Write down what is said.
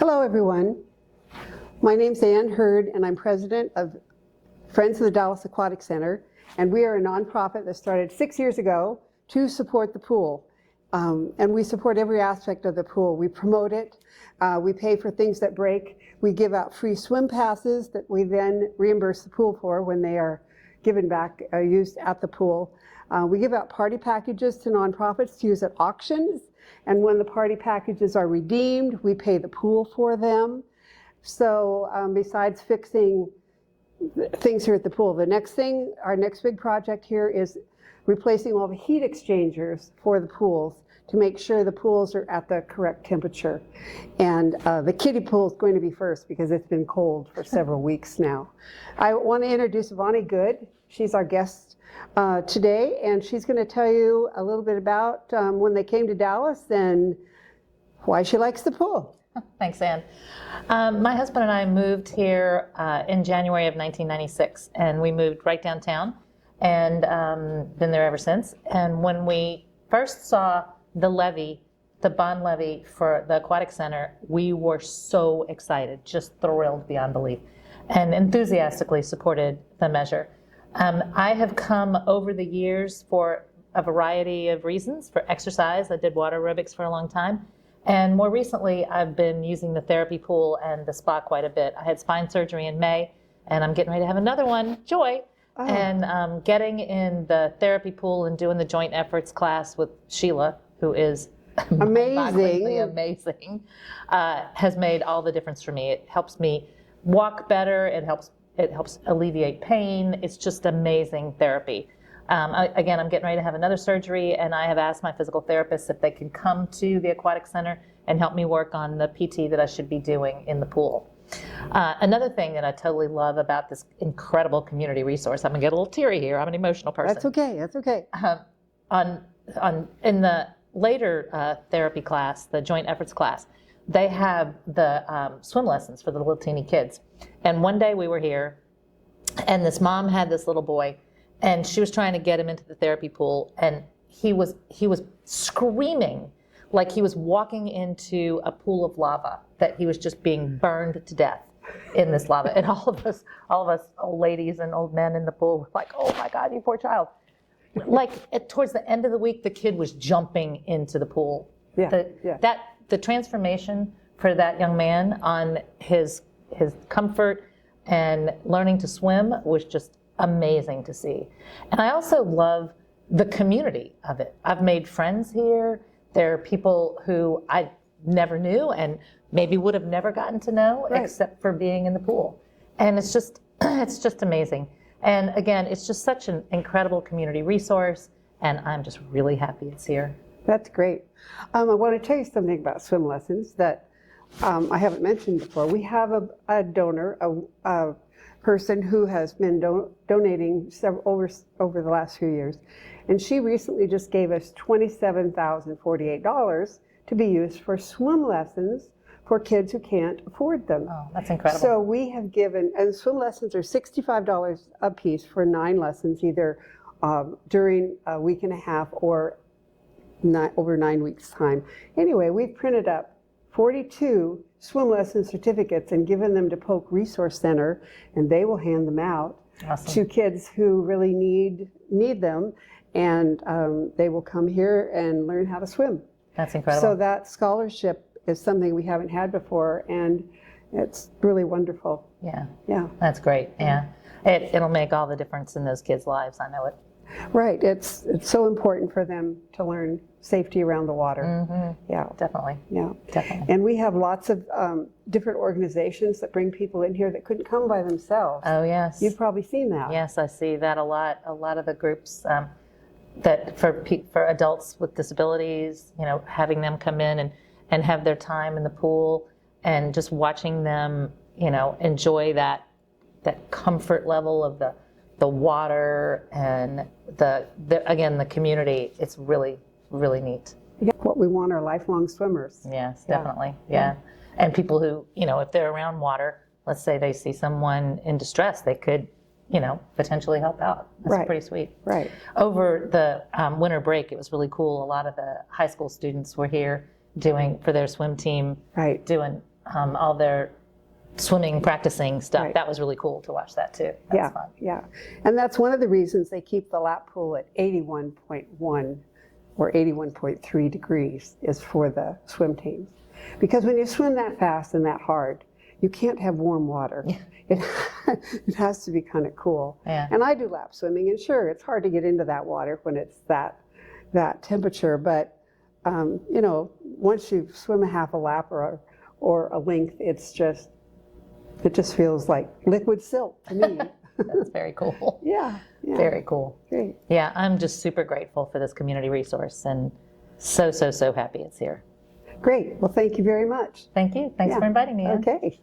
Hello, everyone. My name's Ann Hurd, and I'm president of Friends of the Dallas Aquatic Center, and we are a nonprofit that started 6 years ago to support the pool. And we support every aspect of the pool. We promote it, we pay for things that break, we give out free swim passes that we then reimburse the pool for when they are given back, used at the pool. We give out party packages to nonprofits to use at auctions, and when the party packages are redeemed, we pay the pool for them. So besides fixing things here at the pool, the next thing, our next big project here is replacing all the heat exchangers for the pools to make sure the pools are at the correct temperature. And the kiddie pool is going to be first because it's been cold for several weeks now. I want to introduce Vonnie Good. She's our guest today, and she's going to tell you a little bit about when they came to Dallas and why she likes the pool. Thanks, Ann. My husband and I moved here in January of 1996, and we moved right downtown and been there ever since. And when we first saw the levy, the bond levy for the aquatic center, we were so excited, just thrilled beyond belief, and enthusiastically supported the measure. I have come over the years for a variety of reasons. For exercise, I did water aerobics for a long time. And more recently, I've been using the therapy pool and the spa quite a bit. I had spine surgery in May, and I'm getting ready to have another one, Joy. Oh. And getting in the therapy pool and doing the joint efforts class with Sheila, who is amazing, has made all the difference for me. It helps me walk better. It helps alleviate pain. It's just amazing therapy. Again, I'm getting ready to have another surgery, and I have asked my physical therapist if they can come to the aquatic center and help me work on the PT that I should be doing in the pool. Another thing that I totally love about this incredible community resource, I'm gonna get a little teary here, I'm an emotional person. That's okay, that's okay. In the later therapy class, the joint efforts class, they have the swim lessons for the little teeny kids. And one day we were here, and this mom had this little boy, and she was trying to get him into the therapy pool, and he was screaming like he was walking into a pool of lava, that he was just being burned to death in this lava. And all of us old ladies and old men in the pool were like, oh my God, you poor child. Like towards the end of the week, the kid was jumping into the pool. The transformation for that young man on his comfort and learning to swim was just amazing to see. And I also love the community of it. I've made friends here. There are people who I never knew and maybe would have never gotten to know, right, except for being in the pool. And it's just amazing. And again, it's just such an incredible community resource, and I'm just really happy it's here. That's great. I want to tell you something about swim lessons that I haven't mentioned before. We have a donor, a person who has been donating over the last few years, and she recently just gave us $27,048 to be used for swim lessons for kids who can't afford them. Oh, that's incredible. So we have given, and swim lessons are $65 a piece for 9 lessons, either during a week and a half or over 9 weeks' time. Anyway, we've printed up 42 swim lesson certificates and given them to Polk Resource Center, and they will hand them out to kids who really need them, and they will come here and learn how to swim. That's incredible. So that scholarship is something we haven't had before, and it's really wonderful. Yeah. Yeah. That's great. Yeah. It'll make all the difference in those kids' lives. I know it. Right. It's so important for them to learn safety around the water. Mm-hmm. Yeah. Definitely. Yeah. Definitely. And we have lots of different organizations that bring people in here that couldn't come by themselves. Oh, yes. You've probably seen that. Yes, I see that a lot. A lot of the groups that for adults with disabilities, having them come in and have their time in the pool, and just watching them, enjoy that comfort level of the water and the community. It's really, really neat. Yeah, what we want are lifelong swimmers. Yes, definitely. Yeah. And people who, if they're around water, let's say they see someone in distress, they could, potentially help out. That's pretty sweet. Right. Over the winter break, it was really cool. A lot of the high school students were here doing, for their swim team, doing all their swimming practicing stuff. Right. That was really cool to watch that too. That Yeah, was fun. yeah. And that's one of the reasons they keep the lap pool at 81.1 or 81.3 degrees is for the swim teams. Because when you swim that fast and that hard, you can't have warm water. It, it has to be kind of cool. Yeah. And I do lap swimming, and sure, it's hard to get into that water when it's that temperature, but you know, once you swim a half a lap or a length, it just feels like liquid silk to me. That's very cool. Yeah, yeah. Very cool. Great. Yeah, I'm just super grateful for this community resource and so happy it's here. Great. Well, thank you very much. Thank you. Thanks Yeah. for inviting me in. Okay.